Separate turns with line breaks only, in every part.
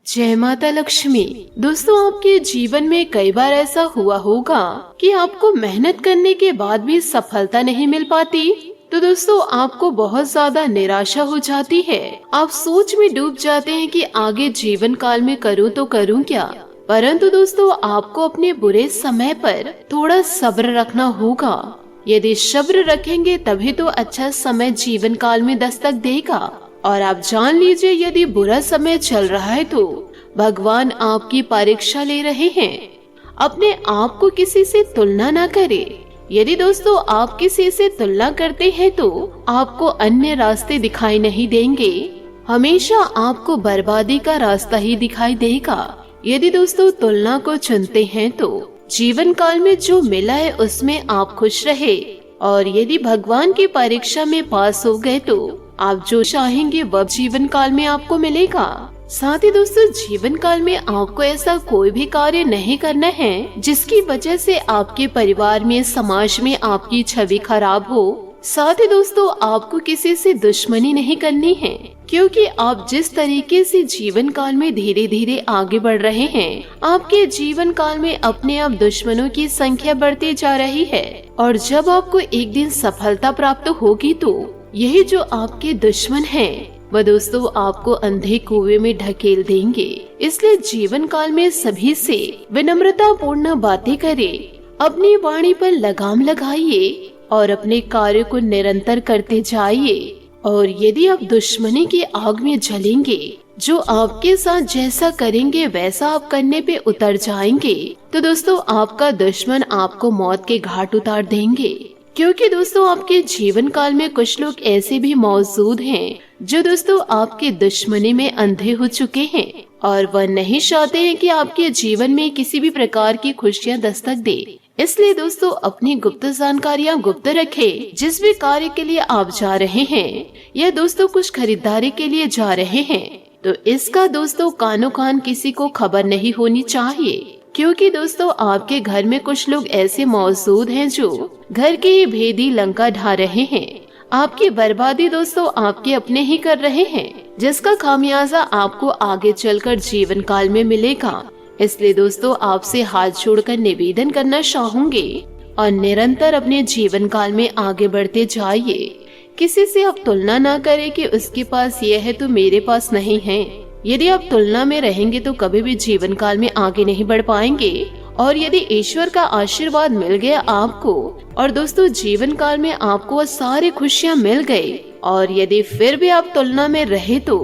जय माता लक्ष्मी। दोस्तों, आपके जीवन में कई बार ऐसा हुआ होगा कि आपको मेहनत करने के बाद भी सफलता नहीं मिल पाती। तो दोस्तों, आपको बहुत ज्यादा निराशा हो जाती है। आप सोच में डूब जाते हैं कि आगे जीवन काल में करूँ तो करूँ क्या। परंतु दोस्तों, आपको अपने बुरे समय पर थोड़ा सब्र रखना होगा। यदि सब्र रखेंगे तभी तो अच्छा समय जीवन काल में दस्तक देगा। और आप जान लीजिए, यदि बुरा समय चल रहा है तो भगवान आपकी परीक्षा ले रहे हैं। अपने आप को किसी से तुलना ना करें। यदि दोस्तों आप किसी से तुलना करते हैं तो आपको अन्य रास्ते दिखाई नहीं देंगे, हमेशा आपको बर्बादी का रास्ता ही दिखाई देगा। यदि दोस्तों तुलना को चुनते हैं तो जीवन काल में जो मिला है उसमें आप खुश रहे। और यदि भगवान की परीक्षा में पास हो गए तो आप जो चाहेंगे वह जीवन काल में आपको मिलेगा। साथ ही दोस्तों, जीवन काल में आपको ऐसा कोई भी कार्य नहीं करना है जिसकी वजह से आपके परिवार में, समाज में आपकी छवि खराब हो। साथ ही दोस्तों, आपको किसी से दुश्मनी नहीं करनी है, क्योंकि आप जिस तरीके से जीवन काल में धीरे धीरे आगे बढ़ रहे हैं, आपके जीवन काल में अपने आप दुश्मनों की संख्या बढ़ती जा रही है। और जब आपको एक दिन सफलता प्राप्त होगी तो यही जो आपके दुश्मन हैं, वह दोस्तों आपको अंधे कुएं में ढकेल देंगे। इसलिए जीवन काल में सभी से विनम्रता पूर्ण बातें करें, अपनी वाणी पर लगाम लगाइए और अपने कार्य को निरंतर करते जाइए। और यदि आप दुश्मनी की आग में जलेंगे, जो आपके साथ जैसा करेंगे वैसा आप करने पे उतर जाएंगे, तो दोस्तों आपका दुश्मन आपको मौत के घाट उतार देंगे। क्योंकि दोस्तों आपके जीवन काल में कुछ लोग ऐसे भी मौजूद हैं जो दोस्तों आपके दुश्मनी में अंधे हो चुके हैं और वह नहीं चाहते हैं कि आपके जीवन में किसी भी प्रकार की खुशियां दस्तक दे। इसलिए दोस्तों अपनी गुप्त जानकारियां गुप्त रखें। जिस भी कार्य के लिए आप जा रहे हैं या दोस्तों कुछ खरीदारी के लिए जा रहे हैं, तो इसका दोस्तों कानो कान किसी को खबर नहीं होनी चाहिए। क्योंकि दोस्तों आपके घर में कुछ लोग ऐसे मौजूद हैं जो घर की ही भेदी लंका ढा रहे हैं। आपकी बर्बादी दोस्तों आपके अपने ही कर रहे हैं, जिसका खामियाजा आपको आगे चलकर जीवन काल में मिलेगा। इसलिए दोस्तों आपसे हाथ जोड़कर निवेदन करना चाहूंगी और निरंतर अपने जीवन काल में आगे बढ़ते जाइए। किसी से आप तुलना ना करें कि उसके पास यह है तो मेरे पास नहीं है। यदि आप तुलना में रहेंगे तो कभी भी जीवन काल में आगे नहीं बढ़ पाएंगे। और यदि ईश्वर का आशीर्वाद मिल गया आपको और दोस्तों जीवन काल में आपको वह सारी खुशियां मिल गई, और यदि फिर भी आप तुलना में रहे तो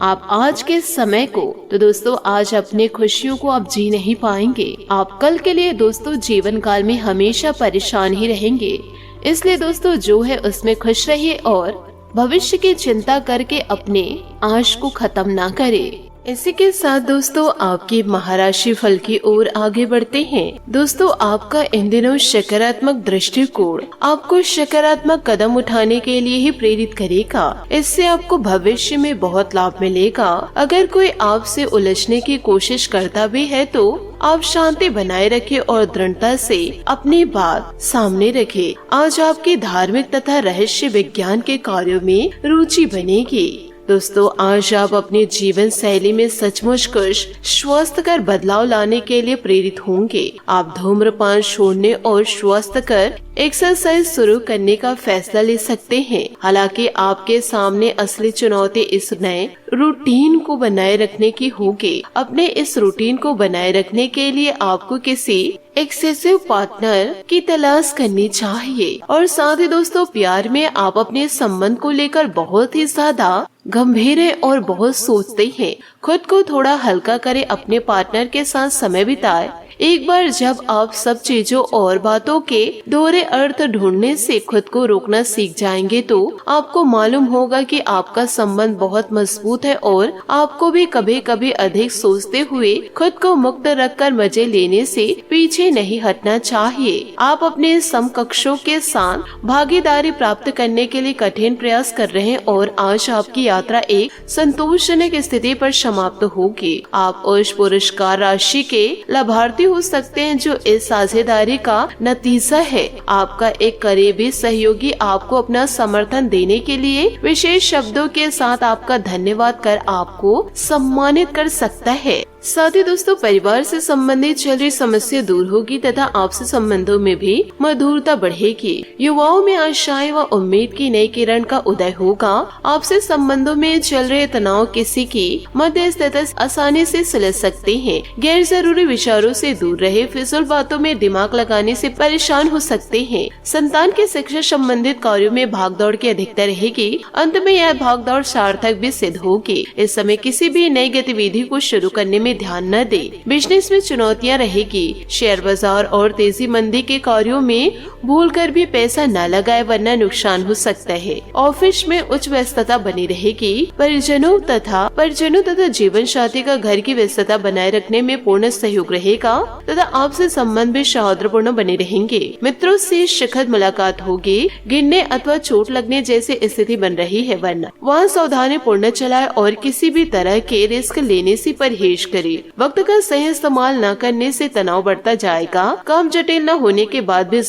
आप आज के समय को, तो दोस्तों आज अपने खुशियों को आप जी नहीं पाएंगे। आप कल के लिए दोस्तों जीवन काल में हमेशा परेशान ही रहेंगे। इसलिए दोस्तों जो है उसमें खुश रहिए और भविष्य की चिंता करके अपने आश को खत्म ना करें। इसी के साथ दोस्तों आपकी महाराशि फल की ओर आगे बढ़ते हैं। दोस्तों आपका इन दिनों सकारात्मक दृष्टिकोण आपको सकारात्मक कदम उठाने के लिए ही प्रेरित करेगा। इससे आपको भविष्य में बहुत लाभ मिलेगा। अगर कोई आपसे उलझने की कोशिश करता भी है तो आप शांति बनाए रखें और दृढ़ता से अपनी बात सामने रखें। आज आपकी धार्मिक तथा रहस्य विज्ञान के कार्यों में रुचि बनेगी। दोस्तों आज आप अपने जीवन शैली में सचमुच कुछ स्वस्थकर बदलाव लाने के लिए प्रेरित होंगे। आप धूम्रपान छोड़ने और स्वस्थकर एक्सरसाइज शुरू करने का फैसला ले सकते हैं। हालांकि आपके सामने असली चुनौती इस नए रूटीन को बनाए रखने की होगी। अपने इस रूटीन को बनाए रखने के लिए आपको किसी एक्सेसिव पार्टनर की तलाश करनी चाहिए। और साथ ही दोस्तों प्यार में आप अपने संबंध को लेकर बहुत ही ज्यादा गंभीर हैं और बहुत सोचते हैं। खुद को थोड़ा हल्का करें, अपने पार्टनर के साथ समय बिताएं। एक बार जब आप सब चीजों और बातों के दोहरे अर्थ ढूंढने से खुद को रोकना सीख जाएंगे तो आपको मालूम होगा कि आपका संबंध बहुत मजबूत है और आपको भी कभी कभी अधिक सोचते हुए खुद को मुक्त रखकर मजे लेने से पीछे नहीं हटना चाहिए। आप अपने समकक्षों के साथ भागीदारी प्राप्त करने के लिए कठिन प्रयास कर रहे हैं और आज आपकी यात्रा एक संतोषजनक स्थिति पर समाप्त होगी। आप उस पुरस्कार राशि के लाभार्थी हो सकते हैं जो इस साझेदारी का नतीजा है। आपका एक करीबी सहयोगी आपको अपना समर्थन देने के लिए विशेष शब्दों के साथ आपका धन्यवाद कर आपको सम्मानित कर सकता है। साथ ही दोस्तों, परिवार से संबंधित चल रही समस्या दूर होगी तथा आपसी संबंधों में भी मधुरता बढ़ेगी। युवाओं में आशाएं व उम्मीद की नई किरण का उदय होगा। आपसी संबंधों में चल रहे तनाव किसी की मध्यस्थता आसानी से सुलझ सकते हैं। गैर जरूरी विचारों से दूर रहे, फिजूल बातों में दिमाग लगाने से परेशान हो सकते हैं। संतान के शिक्षा संबंधित कार्यों में भागदौड़ की अधिकता रहेगी। अंत में यह भागदौड़ सार्थक भी सिद्ध होगी। इस समय किसी भी नई गतिविधि को शुरू करने में ध्यान न दे। बिजनेस में चुनौतियां रहेगी। शेयर बाजार और तेजी मंदी के कार्यों में भूलकर भी पैसा न लगाए वरना नुकसान हो सकता है। ऑफिस में उच्च व्यस्तता बनी रहेगी। परिजनों तथा जीवन साथी का घर की व्यस्तता बनाए रखने में पूर्ण सहयोग रहेगा तथा आपसे संबंध भी सौहार्दपूर्ण बने रहेंगे। मित्रों से सुखद मुलाकात होगी। गिरने अथवा चोट लगने जैसी स्थिति बन रही है, वरना वहाँ सावधानी पूर्ण चलाए और किसी भी तरह के रिस्क लेने से परहेज करे। वक्त का सही इस्तेमाल न करने से तनाव बढ़ता जाएगा। काम जटिल न होने के बाद भी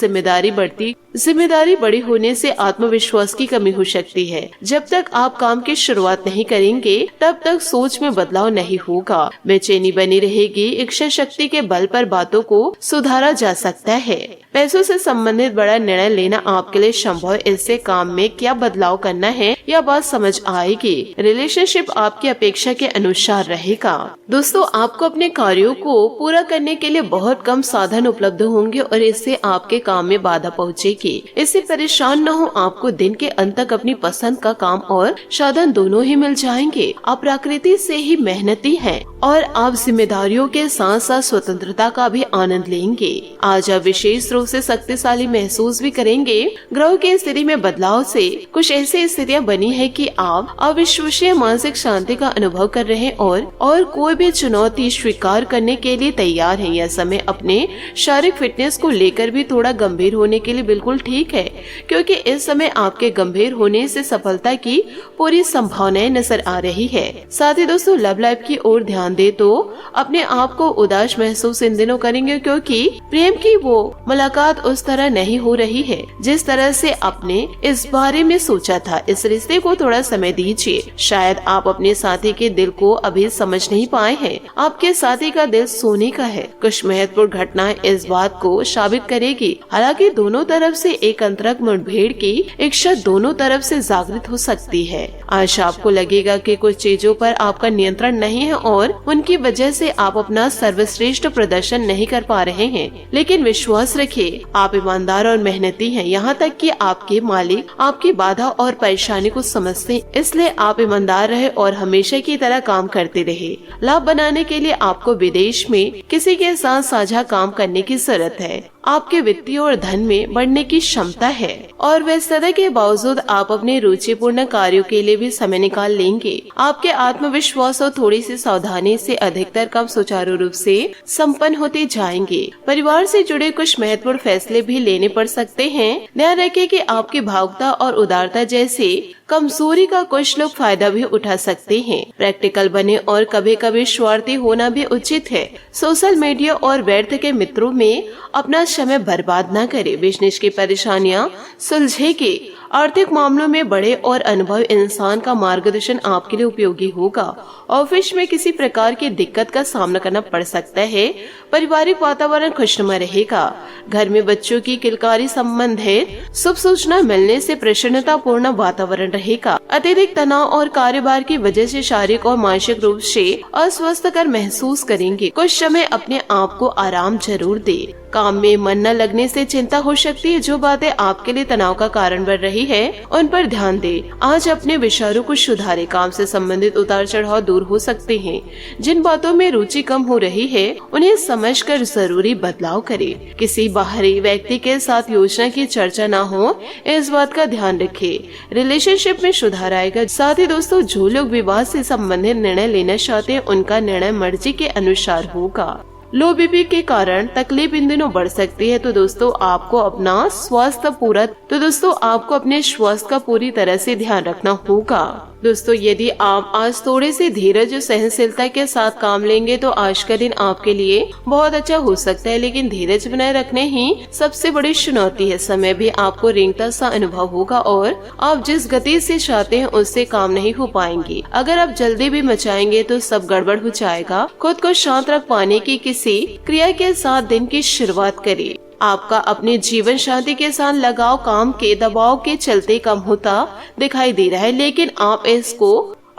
जिम्मेदारी बड़ी होने से आत्मविश्वास की कमी हो सकती है। जब तक आप काम की शुरुआत नहीं करेंगे तब तक सोच में बदलाव नहीं होगा। बेचैनी बनी रहेगी। इच्छा शक्ति के बल पर बातों को सुधारा जा सकता है। पैसों से संबंधित बड़ा निर्णय लेना आपके लिए संभव। इससे काम में क्या बदलाव करना है यह बात समझ आएगी। रिलेशनशिप आपकी अपेक्षा के अनुसार रहेगा। दोस्तों, आपको अपने कार्यों को पूरा करने के लिए बहुत कम साधन उपलब्ध होंगे और इससे आपके काम में बाधा पहुंचेगी। इससे परेशान न हो। आपको दिन के अंत तक अपनी पसंद का काम और साधन दोनों ही मिल जाएंगे। आप प्रकृति से ही मेहनती हैं और आप जिम्मेदारियों के साथ साथ स्वतंत्रता का भी आनंद लेंगे। आज आप विशेष रूप से शक्तिशाली महसूस भी करेंगे। ग्रह की स्थिति में बदलाव से कुछ ऐसी स्थितियाँ बनी है कि आप अविश्वसनीय मानसिक शांति का अनुभव कर रहे हैं और कोई भी चुनौती स्वीकार करने के लिए तैयार है। यह समय अपने शारीरिक फिटनेस को लेकर भी थोड़ा गंभीर होने के लिए बिल्कुल ठीक है, क्योंकि इस समय आपके गंभीर होने से सफलता की पूरी संभावनाएं नजर आ रही है। साथ ही दोस्तों, लव लाइफ की ओर ध्यान दे तो अपने आप को उदास महसूस इन दिनों करेंगे, क्योंकि प्रेम की वो मुलाकात उस तरह नहीं हो रही है जिस तरह से आपने इस बारे में सोचा था। इस रिश्ते को थोड़ा समय दीजिए। शायद आप अपने साथी के दिल को अभी समझ नहीं पाए हैं। आपके साथी का दिल सोने का है। कुछ महत्वपूर्ण घटनाएं इस बात को साबित करेगी। हालांकि दोनों तरफ से एक अंतरंग मुठभेड़ की इच्छा दोनों तरफ से जागृत हो सकती है। आज आपको लगेगा कि कुछ चीजों पर आपका नियंत्रण नहीं है और उनकी वजह से आप अपना सर्वश्रेष्ठ प्रदर्शन नहीं कर पा रहे हैं। लेकिन विश्वास रखिए, आप ईमानदार और मेहनती हैं। यहाँ तक कि आपके मालिक आपकी बाधा और परेशानी को समझते हैं। इसलिए आप ईमानदार रहे और हमेशा की तरह काम करते रहे। लाभ बनाने के लिए आपको विदेश में किसी के साथ साझा काम करने की जरूरत है। आपके वित्तीय और धन में बढ़ने की क्षमता है और व्यस्तता के बावजूद आप अपने रुचिपूर्ण कार्यों के लिए भी समय निकाल लेंगे। आपके आत्मविश्वास और थोड़ी सी सावधानी से अधिकतर काम सुचारू रूप से संपन्न होते जाएंगे। परिवार से जुड़े कुछ महत्वपूर्ण फैसले भी लेने पड़ सकते हैं। ध्यान रखें कि आपकी भावुकता और उदारता जैसे कमजोरी का कुछ लोग फायदा भी उठा सकते हैं। प्रैक्टिकल बने और कभी कभी स्वार्थी होना भी उचित है। सोशल मीडिया और व्यर्थ के मित्रों में अपना समय बर्बाद न करें। बिजनेस की परेशानियां सुलझेगी। आर्थिक मामलों में बड़े और अनुभवी इंसान का मार्गदर्शन आपके लिए उपयोगी होगा। ऑफिस में किसी प्रकार की दिक्कत का सामना करना पड़ सकता है। पारिवारिक वातावरण खुशनुमा रहेगा। घर में बच्चों की किलकारी संबंधित शुभ सूचना मिलने से प्रसन्नता पूर्ण वातावरण रहेगा। अत्यधिक तनाव और कार्यभार की वजह से शारीरिक और मानसिक रूप से अस्वस्थकर महसूस करेंगे। कुछ समय अपने आप को आराम जरूर दे। काम में मन न लगने से चिंता हो सकती है। जो बातें आपके लिए तनाव का कारण बन रही है उन पर ध्यान दे। आज अपने विचारों को सुधारे। काम से संबंधित उतार चढ़ाव दूर हो सकते हैं। जिन बातों में रुचि कम हो रही है उन्हें समझकर जरूरी बदलाव करे। किसी बाहरी व्यक्ति के साथ योजना की चर्चा न हो, इस बात का ध्यान रखे। रिलेशनशिप में सुधार आएगा। साथ ही दोस्तों, जो लोग विवाह से संबंधित निर्णय लेना चाहते हैं उनका निर्णय मर्जी के अनुसार होगा। लो बीपी के कारण तकलीफ इन दिनों बढ़ सकती है, तो दोस्तों आपको अपने स्वास्थ्य का पूरी तरह से ध्यान रखना होगा। दोस्तों यदि आप आज थोड़े से धीरज और सहनशीलता के साथ काम लेंगे तो आज का दिन आपके लिए बहुत अच्छा हो सकता है, लेकिन धीरज बनाए रखने ही सबसे बड़ी चुनौती है। समय भी आपको रेंगता सा अनुभव होगा और आप जिस गति से चाहते हैं उससे काम नहीं हो पाएंगे। अगर आप जल्दी भी मचाएंगे तो सब गड़बड़ हो जाएगा। खुद को शांत रख पाने की किसी क्रिया के साथ दिन की शुरुआत करिए। आपका अपने जीवन साथी के साथ लगाव काम के दबाव के चलते कम होता दिखाई दे रहा है, लेकिन आप इसको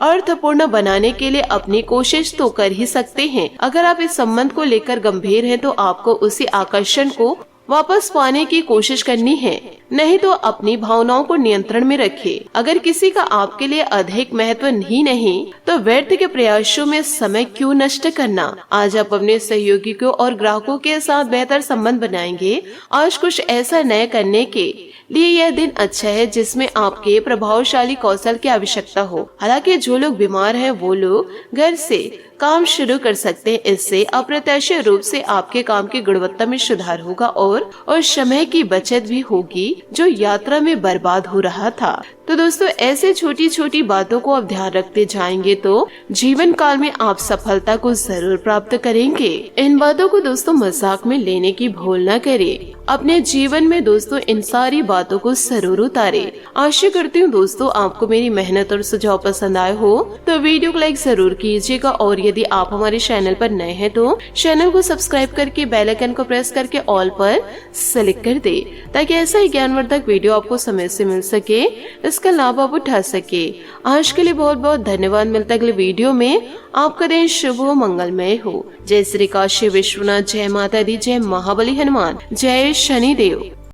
अर्थपूर्ण बनाने के लिए अपनी कोशिश तो कर ही सकते हैं। अगर आप इस संबंध को लेकर गंभीर हैं तो आपको उसी आकर्षण को वापस पाने की कोशिश करनी है, नहीं तो अपनी भावनाओं को नियंत्रण में रखें। अगर किसी का आपके लिए अधिक महत्व नहीं तो व्यर्थ के प्रयासों में समय क्यों नष्ट करना। आज आप अपने सहयोगियों और ग्राहकों के साथ बेहतर संबंध बनाएंगे। आज कुछ ऐसा नया करने के लिए यह दिन अच्छा है जिसमें आपके प्रभावशाली कौशल की आवश्यकता हो। हालांकि जो लोग बीमार हैं वो लोग घर से काम शुरू कर सकते हैं। इससे अप्रत्याशित रूप से आपके काम की गुणवत्ता में सुधार होगा और समय की बचत भी होगी जो यात्रा में बर्बाद हो रहा था। तो दोस्तों ऐसे छोटी छोटी बातों को आप ध्यान रखते जाएंगे तो जीवन काल में आप सफलता को जरूर प्राप्त करेंगे। इन बातों को दोस्तों मजाक में लेने की भूल न करें। अपने जीवन में दोस्तों इन सारी बातों को जरूर उतारे। आशा करती हूँ दोस्तों आपको मेरी मेहनत और सुझाव पसंद आए हो तो वीडियो को लाइक जरूर कीजिएगा, और यदि आप हमारे चैनल पर नए हैं तो चैनल को सब्सक्राइब करके बेल आइकन को प्रेस करके ऑल पर सेलेक्ट कर दे, ताकि ऐसा ही ज्ञानवर्धक वीडियो आपको समय से मिल सके, इसका लाभ आप उठा सके। आज के लिए बहुत बहुत धन्यवाद। मिलता है अगले वीडियो में। आपका दिन शुभ हो, मंगलमय हो। जय श्री काशी विश्वनाथ, जय माता दी, जय महाबली हनुमान, जय शनिदेव।